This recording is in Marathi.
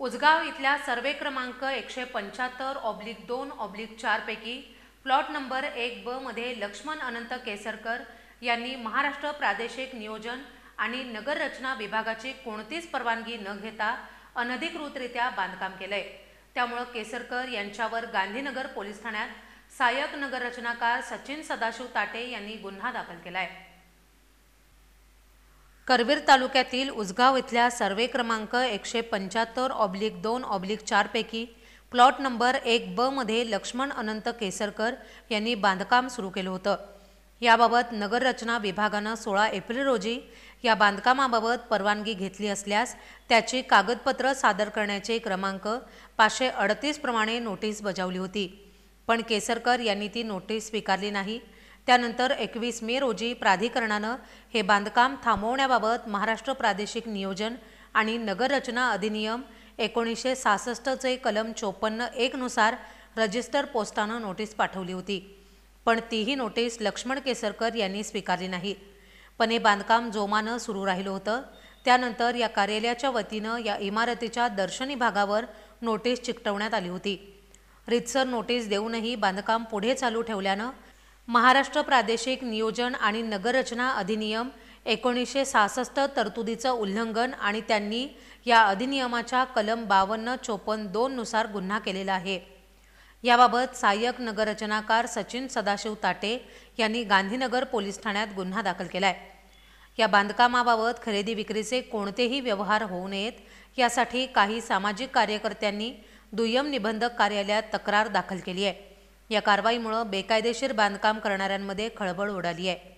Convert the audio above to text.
उसगाव इथल्या सर्वे क्रमांक 175/2/4 पैकी प्लॉट नंबर 1 ब मध्ये लक्ष्मण अनंत केसरकर यांनी महाराष्ट्र प्रादेशिक नियोजन आणि नगररचना विभागाची कोणतीच परवानगी न घेता अनधिकृतरित्या बांधकाम केलंय। त्यामुळे केसरकर यांच्यावर गांधीनगर पोलीस ठाण्यात सहाय्यक नगररचनाकार सचिन सदाशिव ताटे यांनी गुन्हा दाखल केलाय। करवीर तालुक्यातील उसगाव इथल्या सर्वे क्रमांक 175/2/4 पैकी प्लॉट नंबर 1 ब मध्ये लक्ष्मण अनंत केसरकर यांनी बांधकाम सुरू केलं होतं। याबाबत नगररचना विभागानं 16 एप्रिल रोजी या बांधकामाबाबत परवानगी घेतली असल्यास त्याची कागदपत्र सादर करण्याचे क्रमांक 538 प्रमाणे नोटीस बजावली होती, पण केसरकर यांनी ती नोटीस स्वीकारली नाही। त्यानंतर 21 मे रोजी प्राधिकरणानं हे बांधकाम थांबवण्याबाबत महाराष्ट्र प्रादेशिक नियोजन आणि नगररचना अधिनियम 1966 चे कलम 54(1) नुसार रजिस्टर पोस्टानं नोटीस पाठवली होती, पण तीही नोटीस लक्ष्मण केसरकर यांनी स्वीकारली नाही। पण हे बांधकाम जोमानं सुरू राहिलं होतं। त्यानंतर या कार्यालयाच्या वतीनं या इमारतीच्या दर्शनी भागावर नोटीस चिकटवण्यात आली होती। रितसर नोटीस देऊनही बांधकाम पुढे चालू ठेवल्यानं महाराष्ट्र प्रादेशिक नियोजन आणि नगररचना अधिनियम 1966 तरतुदीचं उल्लंघन आणि त्यांनी या अधिनियमाच्या कलम 52-54(2) नुसार गुन्हा केलेला आहे। याबाबत सहाय्यक नगररचनाकार सचिन सदाशिव ताटे यांनी गांधीनगर पोलीस ठाण्यात गुन्हा दाखल केलाय। या बांधकामाबाबत खरेदी विक्रीचे कोणतेही व्यवहार होऊ नयेत यासाठी काही सामाजिक कार्यकर्त्यांनी दुय्यम निबंधक कार्यालयात तक्रार दाखल केली आहे। या कारवाईमुळे बेकायदेशीर बांधकाम करणाऱ्यांमध्ये खळबळ उडाली आहे।